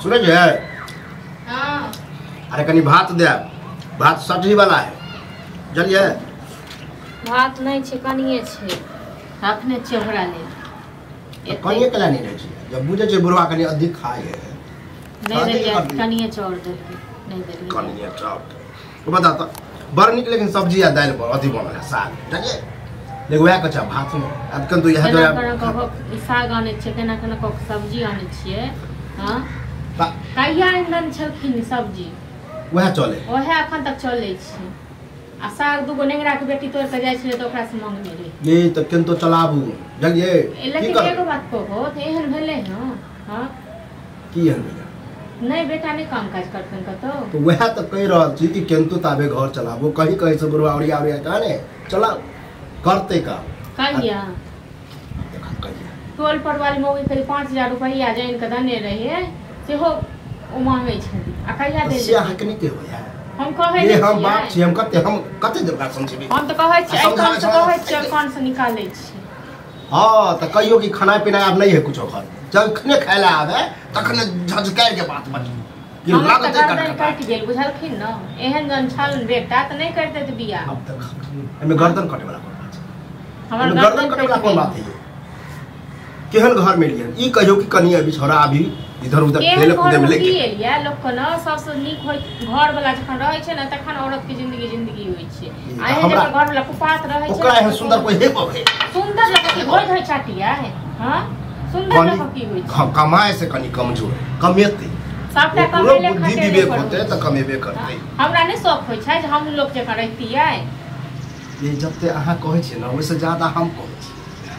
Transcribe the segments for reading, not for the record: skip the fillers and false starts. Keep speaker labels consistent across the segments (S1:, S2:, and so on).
S1: सुने जे
S2: हाँ
S1: अरे कनी भात दे भात सब्जी वाला है जलिए
S2: भात नहीं छे कनिए छे रखने छे ओकरा ले
S1: कनिए कला नहीं रहे छे जब बुझे छे बुढ़वा कनी अधिक खाए है
S2: नहीं दे कनिए चौड़ दे नहीं दे
S1: कनिए चौड़ तो बता तो बड़ निक लेकिन सब्जी या दाल पर अथी बनल है साग जलिए लेकिन वह कच्चा भात में अब कन तो यह जो
S2: साग आने छे केना केना को सब्जी आने छिए हां कहिया इंदन छलखिन सब्जी
S1: वह चले
S2: ओहे अखन तक चले छी आ साग दुगो नेंगरा के बेटी तोड़ के जाय छले तो ओकरा से मांगने रे
S1: ये तो केन तो चलाबू जलिए
S2: लेकिन एगो बात कहो त एहन भेले हां हां
S1: की हन भेले
S2: नहीं बेटा नहीं काम काज करतन कतो
S1: तो वह तो कह रहल छी कि केन तो ताबे घर चलाबो कहीं कहीं से बुढ़वा औरिया कहने चला करते का
S2: कहिया
S1: देखा कहिया
S2: टोल पर वाली मौगी करीब 5000 रुपया जैन के दने रहिए से हो ओ मांगे छै आ कहिया दे
S1: से अहाँ के नहीं के होया
S2: हम कहे
S1: ये हम बात छी हम कते देर का समझबे
S2: हम तो कहै छी हम तो कहै छी कान से निकालै छी
S1: हां तो कहियो कि खाना पीना अब नहीं है कुछ घर जब खने खायला आवे तखने झजकाय के बात बन कि लागत
S2: कट गेल बुझलखिन न एहन जन छल बेटा त नहीं करते त बिया
S1: अब तक एमे गर्दन कटे वाला कोन बात है
S2: हमर
S1: गर्दन कटे वाला कोन बात है केहन घर में लियन ई कहियो कि कनिया बिछोरा अभी इधर उधर खेले कूदे में लेके
S2: लिया लोग को न सबसे नीक होय घर वाला जखन रहै छै न तखन औरत के जिंदगी होय छै आ एहन जगह घर वाला कुपात रहै छै
S1: ओकरा एहन सुंदर कोई हे बहे
S2: सुंदर लगे होय है चाटिया है हां सुंदर लगे की होय छै
S1: कमाए से कनी कमजोर कमेते
S2: सबटा कमेले
S1: बुद्धि विवेक होते त कमेबे करते
S2: हमरा नै शौक होय छै जे हम लोग जका रहतियै
S1: ये जबते अहाँ कहै छी न ओइसे ज्यादा हम कहै छी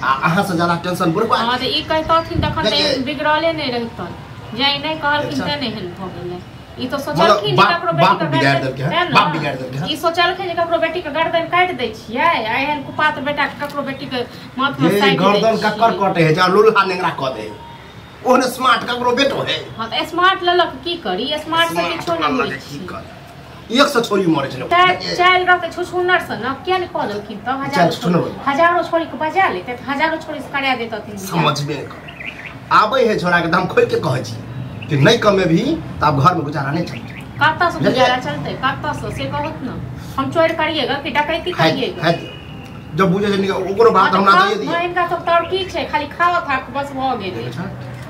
S1: आ अहाँ से ज्यादा टेंशन बुढ़वा
S2: हां त ई कहतथिन तखन त बिगड़ले नै रहितन जे नै कहलखिन त नै हेल भ गेलै ई तो सोचलखिन जे ककरो बेटी के
S1: बिगाड़ देलकै बाप बिगाड़ देलकै
S2: ई सोचलखिन जे ककरो बेटी के गर्दन काट दै छियै आ एहन कुपात बेटा के ककरो बेटी के माथ में साइड
S1: गर्दन ककर कटे है जा लोलहा नेंगरा क दे ओने स्मार्ट ककरो बेटो है
S2: हां त स्मार्ट ललक की करी स्मार्ट से किछो नै होय छै
S1: एक से छोरी मरे छै
S2: चाइल रहते छुछुनर से न क्या नै क देलखिन त हजारों छोरी के बजा लेते हजारों छोरी से करा देतथिन
S1: समझबे नै करे आबै है छोरा के दाम खोल के कहै छी कि नहीं कमे भी तब घर में गुजारा नहीं चलते
S2: काता से गुजारा चलते काता से कहत न हम चोर करिएगा कि डकैती करिएगा
S1: जब बुझे जे ओकरो बात हमरा दे दिए
S2: मैं इनका तो तौर की छै खाली खावा खा के बस भ गेल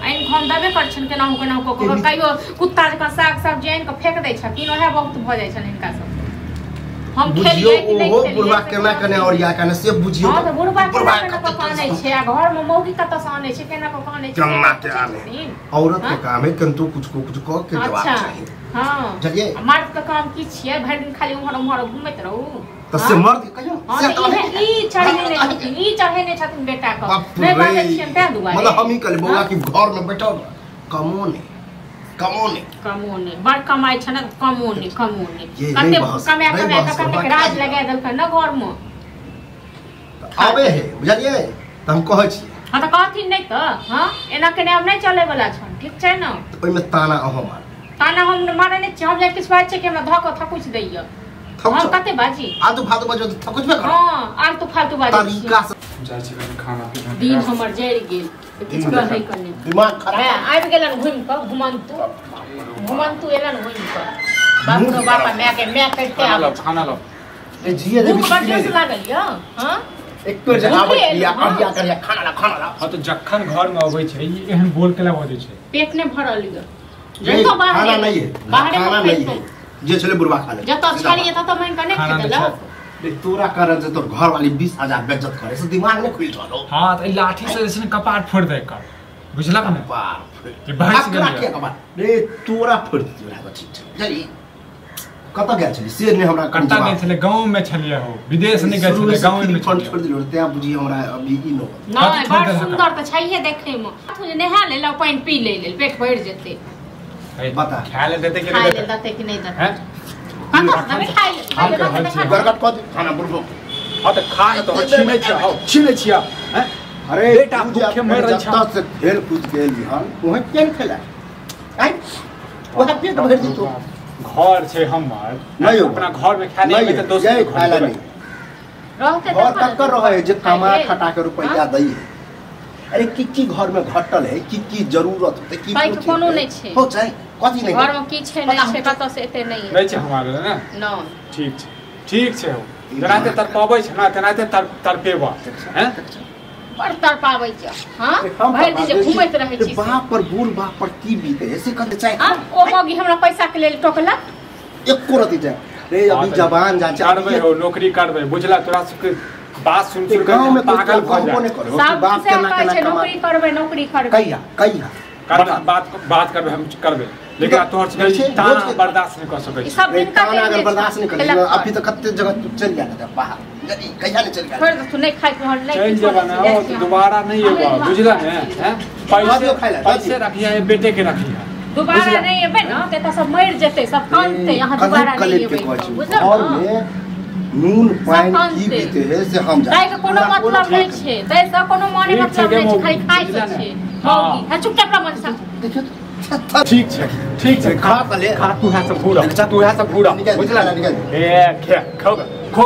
S2: आइन हम दबे कर छन केना को कहियो कुत्ता जका साग सब्जी आइन के फेक दै छथिन ओहे बहुत भ जाय छन इनका सब हम खेलिए कि नहीं खेलिए
S1: बुढ़वा केना कने और या कने से बुझियो
S2: हां तो बुढ़वा केना पकाने छै आ घर में मौगी कत से आने छै केना पकाने छै
S1: केना के आने औरत के काम है किंतु कुछ कह के जवाब चाहिए
S2: हां
S1: चलिए
S2: मर्द के काम की छियै भर दिन खाली उमहर घुमैत रहू
S1: त से मर्द कहियो
S2: से कहै ई चढ़ेने छथिन बेटा को नै बात छियन त दुआ
S1: मतलब हम ही कहले बौआ कि घर में बैठो कमोने
S2: बड़ कमाई छ न कमोने कते कमे कते राज लगा देलक न घर में
S1: आबे है बुझलिए त हम कहै छी
S2: हां त कहथिन नै त हां एना केने अब नै चले वाला छ ठीक छै न
S1: ओइ में ताना अहो मार
S2: ताना हम मारे नै छ हम जे किछ बात छै कि हमरा धक थकुच दैय हम कते बाजी
S1: आलतू फालतू बाजो थकुचबे कर
S2: हां आलतू फालतू बाजी
S1: तरीका से
S3: जाय छै खाना पीना
S2: दिन हमर जरि गेल किछ कहै कने
S1: दिमाग खराब
S2: आबि गेलन घुम के घुमंतु एलन घुम के बाप रो बापा मैं करते आलो
S3: खाना लो
S1: ए जिए दे
S2: बढ़िया से लागल य हां
S1: एक तो जनाब या करिया खाना ला
S3: हां तो जखन घर में आबै छै ई एहन बोल केला बजै छै
S2: पेट ने भरल य जे तो बाहर
S1: खाना नहीं है खाना नहीं है जे छले बुढ़वा खा ले
S2: जत छड़िए तत मन कने खेदल
S1: देख तोरा कारण जे तोर घर वाली 20000 बेइज्जत करे से दिमाग ने खुल रहलो
S3: हां त लाठी से जैसे कपाट फोड़ दे कर बुझला का
S1: बाप
S3: ये भाई से
S1: क्या कपाट रे तोरा फोड़ दियो है ठीक छै चली कत गेल छली से ने हमरा
S3: कट्टा नहीं छले गांव में छलिए हो विदेश नहीं गेल छले गांव में
S1: फोन छोड़ दिलो ते बुझी हमरा अभी ई नो
S2: नहीं बड़ सुंदर त छैहे देखे में तू नहा ले लो पानी पी ले पेट भर जेते
S1: बता
S3: खा ले देते कि
S2: नहीं देते हैं
S1: गरगट क दे खाना बुढ़ो
S3: हां त खा तो छीने छिया हैं
S1: अरे
S3: बेटा भूखे मर रही छ
S1: से खेल कूद गेल बिहान ओहे केन खेला आई ओहे पेट भर दी तो
S3: घर छै हमर
S1: नहीं
S3: अपना घर में खाने में तो दोस्त
S1: ये खाला नहीं
S2: रहते
S1: और ककर रहे जे कमा खटा के रुपया दई अरे की घर में घटल है की जरूरत होते की
S2: पाई के कोनो नहीं छे
S1: हो चाहे कथी नहीं
S2: घर में की छे नहीं छे कत से एते नहीं
S3: नहीं छे हमारे ना
S2: न
S3: ठीक छे हो जनाते तर पाबै छ ना तनाते तर पेबा हैं
S2: पर तर पाबै छ हां भर दिन जे घुमैत रहै छी
S1: बाप पर बूढ़ बाप पर की बीते ऐसे कहते चाहे
S2: हां ओ मगी हमरा पैसा के लेल टोकला
S1: एको रति जाए रे अभी जवान जा
S3: करबै हो नौकरी करबै बुझला तोरा सबके बात सुन
S1: गांव में
S3: पागल भ जा
S2: सब बाप केना केना नौकरी करबै
S1: कहिया
S3: बात करबै हम करबै लेकिन तोहर से ताना बर्दाश्त नहीं कर सकै छी
S2: सब दिन का
S1: अगर बर्दाश्त नहीं कर अभी तो कते जगह तू चल गया था बाहर जदी कहिया नहीं चल गया
S2: फिर तू नहीं खाई तोहर नहीं
S3: चल जब ना हो तो दोबारा नहीं होगा बुझला ने हैं पैसे रखिया है बेटे के रखिया
S2: दोबारा नहीं एबे ना ते त सब मर जेते सब कांते यहां दोबारा नहीं एबे बुझल
S1: और में नून पानी की बीते है से हम जा
S2: ताई के कोनो मतलब नहीं छे ताई से कोनो माने मतलब नहीं छे खाली खाई छे मौगी है चुपचाप रह मन सा
S1: देखियो
S3: ठीक छे खा तू है सब पूरा बुझला ए खा खो